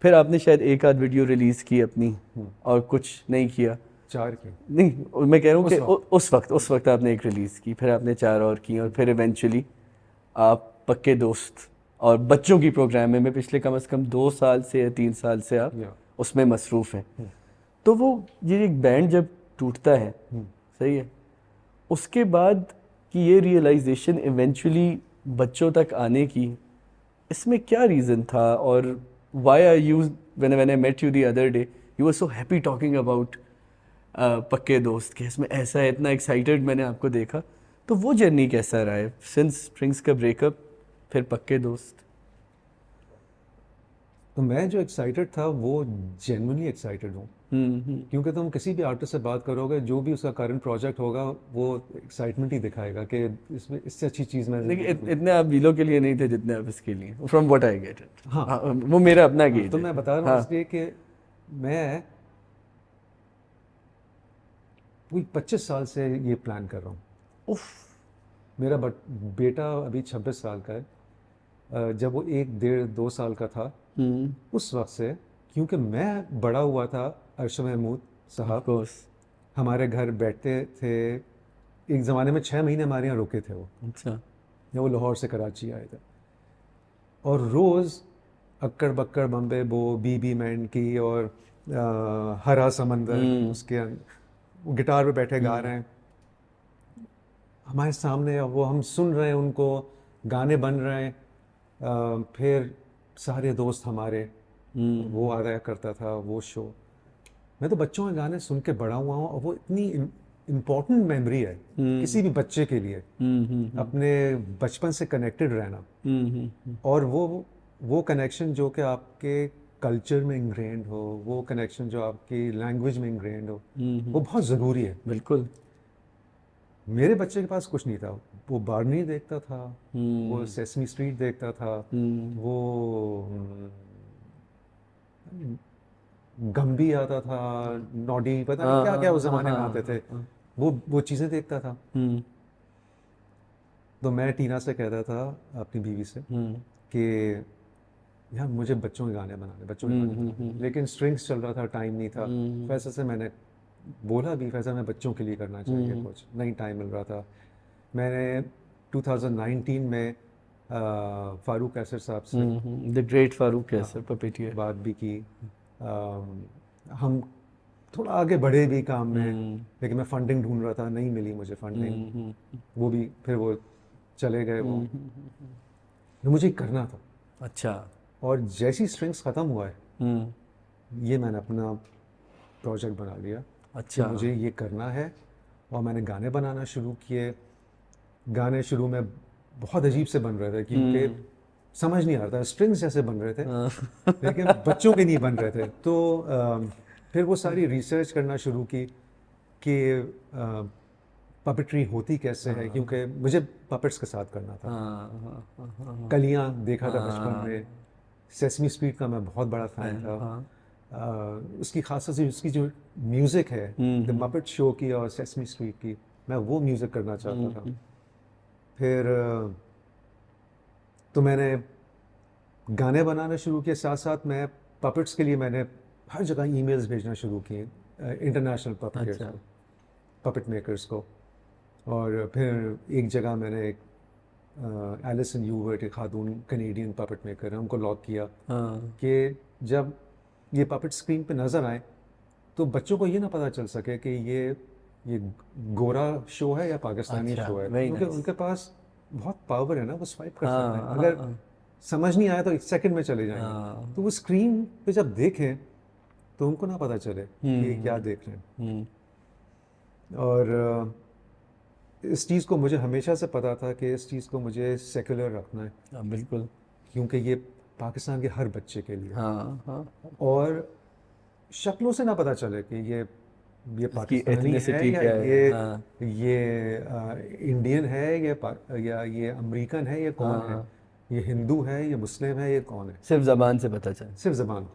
फिर आपने शायद एक आध वीडियो रिलीज की अपनी और कुछ नहीं किया। 4 की नहीं, मैं कह रहा हूँ कि उस वक्त। उस वक्त आपने एक रिलीज की, फिर आपने 4 और की, और फिर इवेंचुअली आप पक्के दोस्त और बच्चों की प्रोग्राम में पिछले कम से कम 2 साल से या 3 साल से आप या उसमें मसरूफ़ हैं। तो वो ये एक बैंड जब टूटता है, सही है, उसके बाद कि ये रियलाइजेशन इवेंचुअली बच्चों तक आने की, इसमें क्या रीज़न था? और why are you, when I met you the other day, you were so happy talking about पक्के दोस्त के, इसमें ऐसा है, इतना एक्साइटेड मैंने आपको देखा। तो वो जर्नी कैसा रहा है सिंस स्प्रिंग्स का ब्रेकअप, फिर पक्के दोस्त? तो मैं जो एक्साइटेड था वो जेन्युइनली एक्साइटेड हूँ, क्योंकि तुम किसी भी आर्टिस्ट से बात करोगे, जो भी उसका करंट प्रोजेक्ट होगा वो एक्साइटमेंट ही दिखाएगा कि इसमें इससे अच्छी चीज़ मैं लेकिन ज़िंदगी में। इतने आप वीलो के लिए नहीं थे जितने आप इसके लिए, from what I get it. हाँ वो मेरा अपना हाँ, गेज तो है। मैं बता रहा हूँ हाँ। इसलिए कि मैं कोई 25 साल से ये प्लान कर रहा हूँ। उफ। मेरा बेटा अभी 26 साल का है। जब वो 1 डेढ़ 2 साल का था, उस वक्त से, क्योंकि मैं बड़ा हुआ था, अरशद महमूद ऑफ साहब कोर्स। हमारे घर बैठते थे। एक ज़माने में 6 महीने हमारे यहाँ रुके थे वो, अच्छा। जब वो लाहौर से कराची आए थे। और रोज़ अक्कड़ बक्कड़ बम्बे बो, बीबी मैन की, और हरा समंदर, उसके वो गिटार पे बैठे गा रहे हैं हमारे सामने, वो हम सुन रहे हैं उनको, गाने बन रहे हैं। फिर सारे दोस्त हमारे, वो आ रहा करता था वो शो। मैं तो बच्चों के गाने सुन के बड़ा हुआ हूँ, और वो इतनी इम्पोर्टेंट मेमोरी है किसी भी बच्चे के लिए, अपने बचपन से कनेक्टेड रहना। और वो कनेक्शन जो कि आपके कल्चर में इंग्रेंड हो, वो कनेक्शन जो आपकी लैंग्वेज में इंग्रेंड हो, वो बहुत ज़रूरी है। बिल्कुल। मेरे बच्चे के पास कुछ नहीं था। वो बार्नी देखता था, वो सेसमी स्ट्रीट देखता था, वो गम्बी आता था, नॉडी, पता नहीं हाँ क्या हाँ क्या उस हाँ ज़माने में आते थे। हाँ। वो चीज़ें देखता था। हम्म तो मैं टीना से कहता था, अपनी बीवी से, कि यार मुझे बच्चों के गाने बनाने, बच्चों के गाने बनाने। लेकिन स्ट्रिंग्स चल रहा था, टाइम नहीं था। फैसल से मैंने बोला भी, फैसल मैं बच्चों के लिए करना चाहिए कुछ, नहीं टाइम मिल रहा था। मैंने 2019 में फारूक कैसर साहब से द ग्रेट फारूक हाँ, कैसर पपेटियर। बात भी की। हम थोड़ा आगे बढ़े भी काम में, लेकिन मैं फंडिंग ढूंढ रहा था, नहीं मिली मुझे फंडिंग। वो भी फिर वो चले गए वो। तो मुझे करना था। अच्छा। और जैसी स्ट्रिंग्स ख़त्म हुआ है, हम्म ये मैंने अपना प्रोजेक्ट बना लिया कि अच्छा। मुझे ये करना है। और मैंने गाने बनाना शुरू किए। गाने शुरू में बहुत अजीब से बन रहे थे, क्योंकि समझ नहीं आ रहा था, स्ट्रिंग्स जैसे बन रहे थे, लेकिन बच्चों के नहीं बन रहे थे। तो फिर वो सारी रिसर्च करना शुरू की कि पपेट्री होती कैसे है, क्योंकि मुझे पपेट्स के साथ करना था। कलियाँ देखा था बचपन में, सेसमी स्ट्रीट का मैं बहुत बड़ा फ़ैन था। उसकी खासियत उसकी जो म्यूज़िक है, द मपेट शो की और सेसमी स्ट्रीट की, मैं वो म्यूज़िक करना चाहता था। फिर तो मैंने गाने बनाना शुरू किए, साथ साथ मैं पपेट्स के लिए मैंने हर जगह ईमेल्स भेजना शुरू किए, इंटरनेशनल पपेटर्स अच्छा। को, पपेट मेकर्स को। और फिर एक जगह मैंने एक एलिसन यूवर्ट, एक खातून कनेडियन पपेट मेकर है, उनको लॉक किया कि जब ये पपेट स्क्रीन पे नज़र आए तो बच्चों को ये ना पता चल सके कि ये गोरा शो है या पाकिस्तानी अच्छा, शो है, वेरी क्योंकि नाइस। उनके पास बहुत पावर है ना, वो स्वाइप कर सकते हैं। हाँ अगर हाँ समझ नहीं आया तो 1 सेकंड में चले जाएंगे। हाँ। तो वो स्क्रीन पे जब देखें तो उनको ना पता चले कि ये क्या देख रहे हैं। और इस चीज़ को मुझे हमेशा से पता था कि इस चीज़ को मुझे सेकुलर रखना है, हाँ, बिल्कुल। क्योंकि ये पाकिस्तान के हर बच्चे के लिए। हाँ हाँ। और शक्लों से ना पता चले कि ये इसकी पाकिस्तानी है, एथनिसिटी या क्या है? हाँ ये इंडियन है, या ये अमेरिकन है, ये कौन है, हाँ। ये हिंदू है, ये मुस्लिम है, ये कौन है। सिर्फ जबान से पता चले। सिर्फ ज़बान।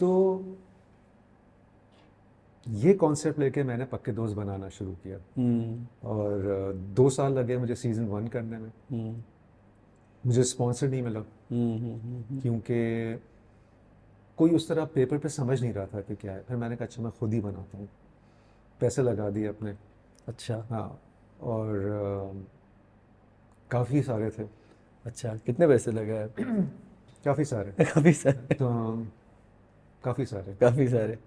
तो ये कॉन्सेप्ट लेके मैंने पक्के दोस्त बनाना शुरू किया। और 2 साल लगे मुझे सीज़न 1 करने में। मुझे स्पॉन्सर नहीं मिला, क्योंकि कोई उस तरह पेपर पे समझ नहीं रहा था कि क्या है। फिर मैंने कहा अच्छा मैं खुद ही बनाता हूँ, पैसे लगा दिए अपने। अच्छा हाँ, और काफ़ी सारे थे, अच्छा, कितने पैसे लगा है आपके? काफ़ी सारे। काफ़ी सारे। तो काफ़ी सारे। काफ़ी सारे।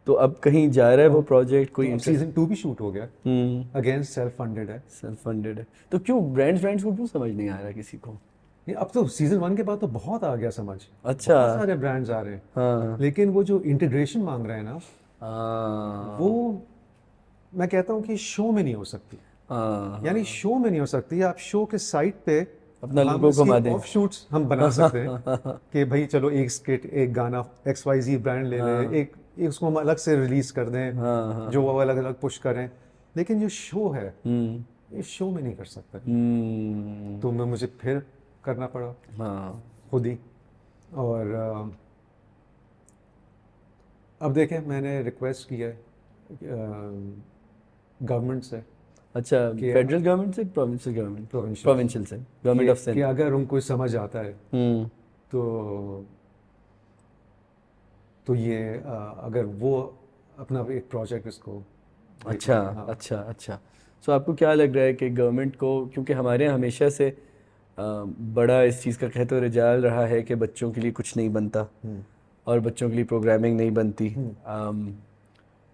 तो अब कहीं जा रहा है वो अब प्रोजेक्ट, तो कोई अब इंटरेस्ट? सीज़न 2 भी शूट हो गया, हम्म। अगेन सेल्फ फंडेड है। सेल्फ फंडेड है। तो क्यों ब्रांड्स को क्यों समझ नहीं आ रहा किसी को? नहीं, अब तो सीज़न 1 के बाद तो बहुत आ गया समझ, अच्छा। बहुत सारे ब्रांड्स आ रहे हैं। हाँ लेकिन वो जो इंटीग्रेशन मांग रहे हैं ना, वो हाँ मैं कहता हूँ कि शो में नहीं हो सकती। हाँ यानी हाँ। शो में नहीं हो सकती। आप शो के साइट पे अपना हम लोगो इसके घुमा दें। ऑफ शूट्स हम बना सकते हैं कि भाई चलो एक स्किट, एक गाना XYZ ब्रांड ले ले, हाँ एक उसको हम अलग से रिलीज कर दें, हाँ हाँ। जो वो अलग अलग पुश करें। लेकिन जो शो है, हम्म ये शो में नहीं कर सकता। हम्म। तो मैं मुझे फिर करना पड़ा हाँ खुद ही। और अब देखें, मैंने रिक्वेस्ट किया है गवर्नमेंट से अच्छा, कि फेडरल गवर्नमेंट से प्रोविंशियल गवर्नमेंट? प्रोविंशियल प्रोविंशियल से, गवर्नमेंट ऑफ कि सिंध। अगर उनको समझ आता है हम्म। तो ये अगर वो अपना एक प्रोजेक्ट इसको अच्छा देखेंगे। हाँ। अच्छा अच्छा। सो आपको क्या लग रहा है कि गवर्नमेंट को, क्योंकि हमारे यहाँ हमेशा से बड़ा इस चीज़ का कहते रिजाल रहा है कि बच्चों के लिए कुछ नहीं बनता हम्म, और बच्चों के लिए प्रोग्रामिंग नहीं बनती, हम्म,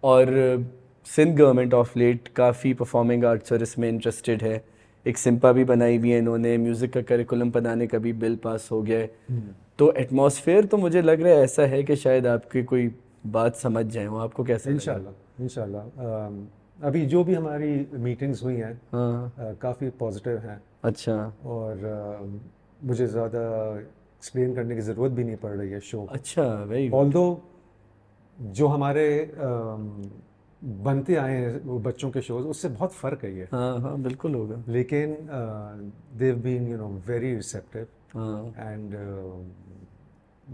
और सिंध गवर्नमेंट ऑफ लेट काफ़ी परफॉर्मिंग आर्ट्स और इसमें इंटरेस्टेड है। एक सिम्पा भी बनाई हुई है इन्होंने, म्यूज़िक का करिकुलम बनाने का भी बिल पास हो गया है। हम्म। तो एटमॉस्फेयर तो मुझे लग रहा है ऐसा है कि शायद आपकी कोई बात समझ जाए वो। आपको कैसा लग रहा है? इंशाल्लाह इंशाल्लाह। अभी जो भी हमारी मीटिंग्स हुई हैं हाँ। काफ़ी पॉजिटिव हैं। अच्छा और मुझे ज़्यादा एक्सप्लेन करने की ज़रूरत भी नहीं पड़ रही है शो को। अच्छा, वेरी गुड। ऑल्दो जो हमारे बनते आए हैं वो बच्चों के शोज, उससे बहुत फ़र्क है ये। हाँ हाँ, बिल्कुल होगा। लेकिन देव बीन वेरी रिसेप्टिव हाँ। एंड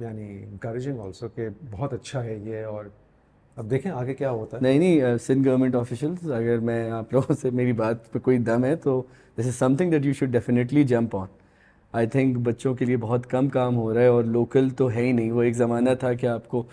यानी इंकरेजिंग ऑल्सो कि बहुत अच्छा है ये। और अब देखें आगे क्या होता है। नहीं नहीं, सिंध गवर्नमेंट ऑफिशियल्स, अगर मैं आप लोगों से मेरी बात पे कोई दम है तो this is something that you should definitely jump on. I think बच्चों के लिए बहुत कम काम हो रहा है और लोकल तो है ही नहीं। वो एक ज़माना था कि आपको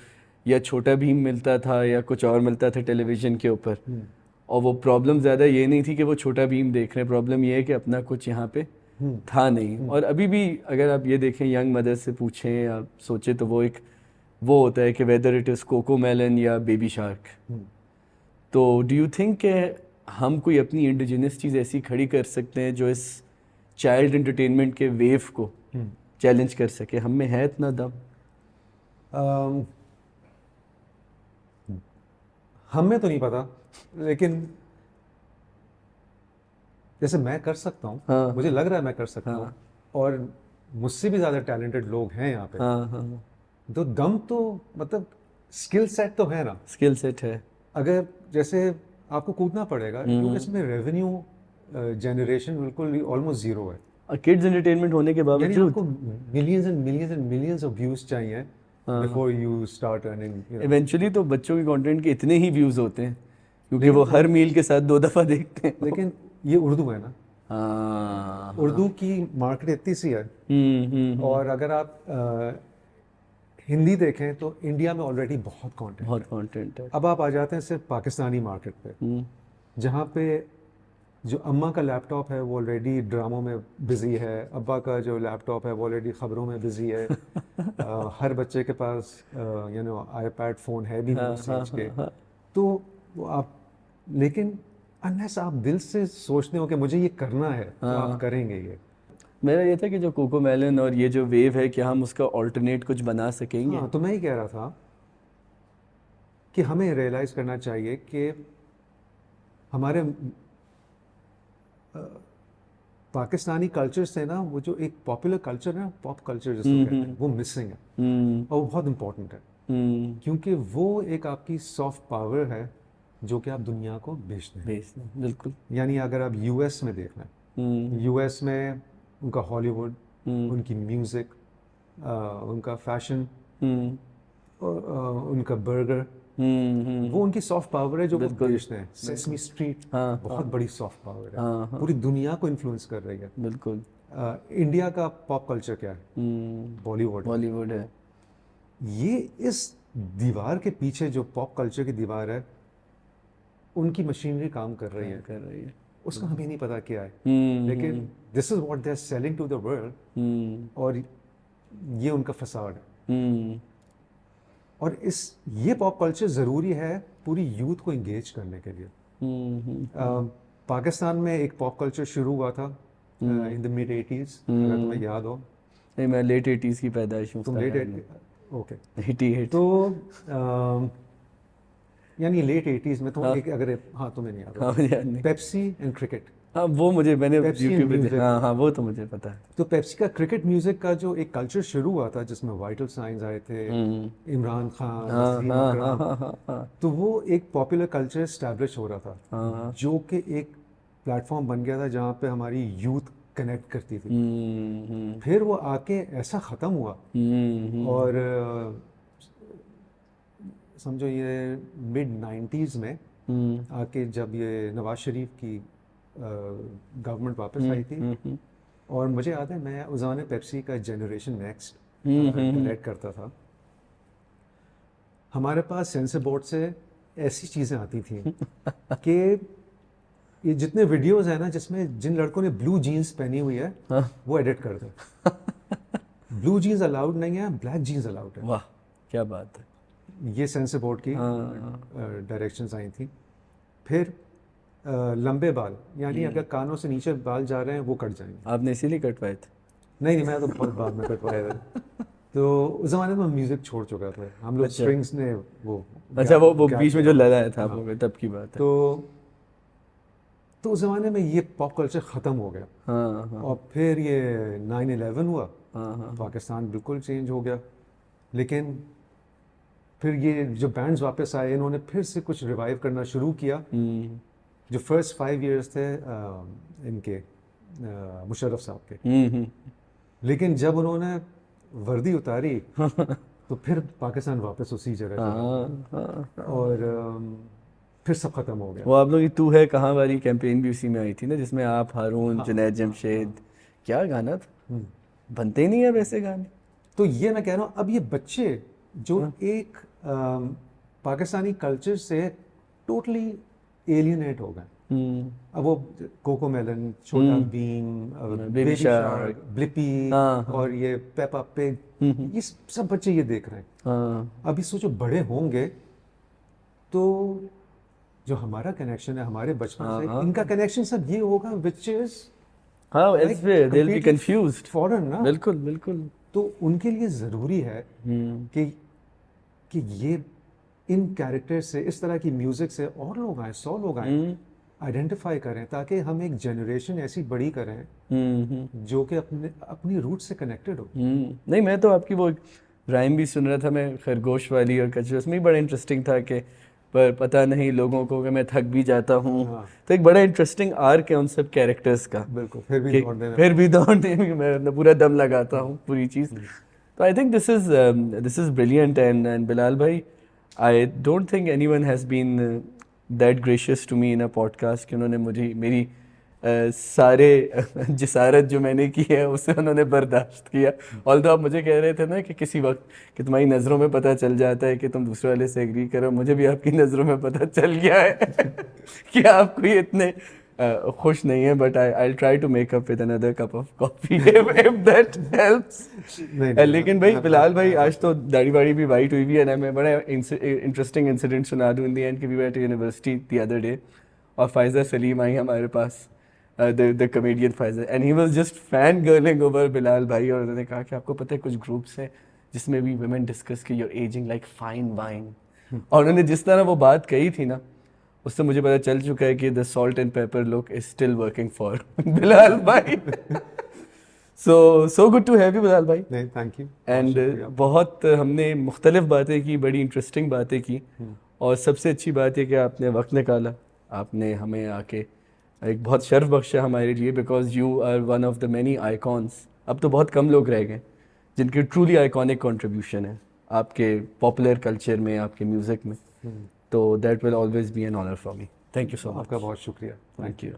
या छोटा भीम मिलता था या कुछ और मिलता था टेलीविज़न के ऊपर, हम्म, और वो प्रॉब्लम ज़्यादा ये नहीं थी कि वो छोटा भीम देख रहे हैं, प्रॉब्लम ये है कि अपना कुछ यहाँ पे हम्म, था नहीं। हम्म, और अभी भी अगर आप ये देखें, यंग मदर से पूछें या सोचें तो वो एक वो होता है कि whether it is CoComelon या बेबी शार्क। हम्म। तो डू यू थिंक कि हम कोई अपनी इंडिजिनस चीज़ ऐसी खड़ी कर सकते हैं जो इस चाइल्ड एंटरटेनमेंट के वेव को हम्म। चैलेंज कर सके? हम में है इतना दम? अम, हमें तो नहीं पता, लेकिन जैसे मैं कर सकता हूँ, हाँ मुझे लग रहा है मैं कर सकता हूँ। हाँ और मुझसे भी ज़्यादा टैलेंटेड लोग हैं यहाँ पे। हाँ हाँ। तो दम तो मतलब स्किल सेट तो है ना। स्किल सेट है। अगर जैसे आपको कूदना पड़ेगा क्योंकि इसमें रेवेन्यू जनरेशन बिल्कुल ऑलमोस्ट ज़ीरो है। और किड्स एंटरटेनमेंट होने के यानी बावजूद आपको millions and millions and millions of views चाहिए before you start earning. Eventually तो बच्चों के कंटेंट के इतने ही व्यूज़ होते हैं क्योंकि लेकिन वो हर मील के साथ 2 दफ़ा देखते हैं। लेकिन ये उर्दू है ना। हाँ हाँ। उर्दू की मार्केट इतनी सी है। हम्म। और अगर आप हिंदी देखें तो इंडिया में ऑलरेडी बहुत कंटेंट बहुत है। कंटेंट है। अब आप आ जाते हैं सिर्फ पाकिस्तानी मार्केट पे, हम्म जहाँ पे जो अम्मा का लैपटॉप है वो ऑलरेडी ड्रामों में बिजी है, अब्बा का जो लैपटॉप है वो ऑलरेडी ख़बरों में बिजी है। हर बच्चे के पास आईपैड फ़ोन है भी नहीं हाँ उस हाँ एज के। हाँ हाँ। तो वो आप, लेकिन अनलेस आप दिल से सोचते हो कि मुझे ये करना है तो आप करेंगे ये। मेरा ये था कि जो कोको मेलन और ये जो वेव है, क्या हम उसका ऑल्टरनेट कुछ बना सकेंगे? हाँ, तो मैं ही कह रहा था कि हमें रियलाइज़ करना चाहिए कि हमारे पाकिस्तानी कल्चर से ना वो जो एक पॉपुलर कल्चर है, पॉप कल्चर जिसको कहते हैं, वो मिसिंग है। हम्म और वो बहुत इम्पोर्टेंट है हम्म। क्योंकि वो एक आपकी सॉफ्ट पावर है जो कि आप दुनिया को बेचते हैं। भेजना बिल्कुल। यानी अगर आप यूएस में देखना, हम्म यूएस में उनका हॉलीवुड, हम्म उनकी म्यूज़िक, उनका फैशन, हम्म उनका बर्गर, वो उनकी सॉफ्ट पावर है जो वो बिल्कुल बेचते हैं। सेसमी स्ट्रीट हाँ बहुत बड़ी सॉफ्ट पावर है, हाँ हाँ पूरी दुनिया को इन्फ्लुएंस कर रही है। बिल्कुल। इंडिया का पॉप कल्चर क्या है? बॉलीवुड। बॉलीवुड है। ये इस दीवार के पीछे जो पॉप कल्चर की दीवार है, उनकी मशीनरी काम कर रही है, उसका हमें नहीं पता क्या है, लेकिन this is what they are selling to the world, और ये उनका फसाड है। और ये पॉप कल्चर ज़रूरी है पूरी यूथ को इंगेज करने के लिए। पाकिस्तान में एक पॉप कल्चर शुरू हुआ था इन द मिड 80s, अगर तुम्हें याद हो। नहीं, मैं लेट 80s की पैदाइश हूँ। तुम लेट ओके 88। तो यानी लेट 80s में तुम एक अगर तुम्हें नहीं याद होगा, पेप्सी एंड क्रिकेट। हाँ, वो मैंने Pepsi YouTube पे music। हाँ, वो तो मुझे पता है। तो पेप्सी का क्रिकेट म्यूजिक का जो एक कल्चर शुरू हुआ था, जिसमें वाइटल साइंस आए थे, इमरान खान, वसीम अकरम, तो वो एक पॉपुलर कल्चर एस्टैब्लिश हो रहा था, जो कि एक प्लेटफॉर्म बन गया था जहाँ पे हमारी यूथ कनेक्ट करती थी। फिर वो आके ऐसा ख़त्म हुआ, और समझो ये मिड 90s में आके जब ये नवाज शरीफ की गवर्नमेंट वापस आई थी, और मुझे याद है मैं उस ज़माने पेप्सी का जनरेशन नेक्स्ट डायरेक्ट करता था। हमारे पास सेंसर बोर्ड से ऐसी चीज़ें आती थी कि ये जितने वीडियोस हैं ना जिसमें जिन लड़कों ने ब्लू जीन्स पहनी हुई है, वो एडिट कर दो। ब्लू जीन्स अलाउड नहीं है, ब्लैक जीन्स अलाउड है। वाह, क्या बात है। ये सेंसर बोर्ड की डायरेक्शंस आई थी। फिर लंबे बाल, यानी अगर कानों से नीचे बाल जा रहे हैं वो कट जाएंगे। आपने इसीलिए कटवाए थे? नहीं, मैं तो बहुत बाद में कटवाया था। तो उस ज़माने में म्यूज़िक छोड़ चुका था हम लोग। स्ट्रिंग्स ने वो वो बीच में जो लगाया था आप लोगों ने, तब की बात है। तो उस ज़माने में ये पॉप कल्चर ख़त्म हो गया। और फिर ये 9/11 हुआ, पाकिस्तान बिल्कुल चेंज हो गया। लेकिन फिर ये जो बैंड्स वापस आए, इन्होंने फिर से कुछ रिवाइव करना शुरू किया। जो फर्स्ट 5 years थे इनके मुशर्रफ साहब के, लेकिन जब उन्होंने वर्दी उतारी तो फिर पाकिस्तान वापस उसी जगह चला, और फिर सब खत्म हो गया। वो आप लोग की तू है कहाँ वाली कैंपेन भी उसी में आई थी ना, जिसमें आप, हारून, जुनैद जमशेद, क्या गाना था। बनते ही नहीं है वैसे गाने। तो ये मैं कह रहा हूँ, अब ये बच्चे जो एक पाकिस्तानी कल्चर से टोटली एलियनेट हो गए। अब वो कोको मेलन, छोटा भीम, बेबी शार्क, ब्लिपी, और ये पेपा पिग, ये सब बच्चे ये देख रहे हैं। अभी सोचो बड़े होंगे तो जो हमारा कनेक्शन है हमारे बचपन से, इनका कनेक्शन सब ये होगा, which is they'll be confused। Foreign ना। बिल्कुल बिल्कुल। तो उनके लिए ज़रूरी है कि ये इन कैरेक्टर से, इस तरह की म्यूजिक से और लोग आए, 100 लोग आए, आइडेंटिफाई करें, ताकि हम एक जनरेशन ऐसी बड़ी करें जो कि अपनी रूट से कनेक्टेड हो। नहीं, मैं तो आपकी वो राइम भी सुन रहा था, मैं खरगोश वाली और कचरा, उसमें भी बड़ा इंटरेस्टिंग था कि पर पता नहीं लोगों को कि मैं थक भी जाता हूँ। तो एक बड़ा इंटरेस्टिंग आर्क है उन सब कैरेक्टर्स का। बिल्कुल। फिर भी दौड़ने में मैं पूरा दम लगाता हूँ पूरी चीज़। तो I think this is brilliant. And Bilal भाई, I don't think anyone has been that gracious to me in a podcast कि उन्होंने मुझे मेरी सारे जिसारत जो मैंने की है उसे उन्होंने बर्दाश्त किया। ऑल्दो आप मुझे कह रहे थे ना कि किसी वक्त कि तुम्हारी नज़रों में पता चल जाता है कि तुम दूसरे वाले से एग्री करो, मुझे भी आपकी नज़रों में पता चल गया है कि आप कोई इतने खुश नहीं है। But I try to make up with another cup of coffee if that helps. लेकिन भाई बिलाल भाई, आज तो दाढ़ी वाड़ी भी वाइट हुई भी है ना। मैं बड़ा इंटरेस्टिंग इंसिडेंट सुना दूँ इन दी एंड कि we were at university the other day, और फायजा सलीम आई हमारे पास, the comedian Faiza, and he was just fangirling over Bilal भाई। और उन्होंने कहा कि आपको पता है कुछ ग्रुप्स हैं जिसमें भी women डिस्कस की you're aging like fine wine। और उन्होंने जिस तरह वो बात कही थी ना, उससे मुझे पता चल चुका है कि the salt and pepper look is still working for Bilal भाई। so good to have you Bilal भाई। नहीं, thank you। and बहुत हमने मुख्तलिफ बातें की, बड़ी इंटरेस्टिंग बातें की, और सबसे अच्छी बात है कि आपने वक्त निकाला, आपने हमें आके एक बहुत शर्फ बख्शा हमारे लिए, because you are one of the many icons. अब तो बहुत कम लोग रह गए जिनके ट्रूली आइकॉनिक कंट्रीब्यूशन है आपके पॉपुलर कल्चर में, आपके म्यूज़िक में। तो that will always be an honour for me. Thank you so much. आपका बहुत शुक्रिया। Thank you.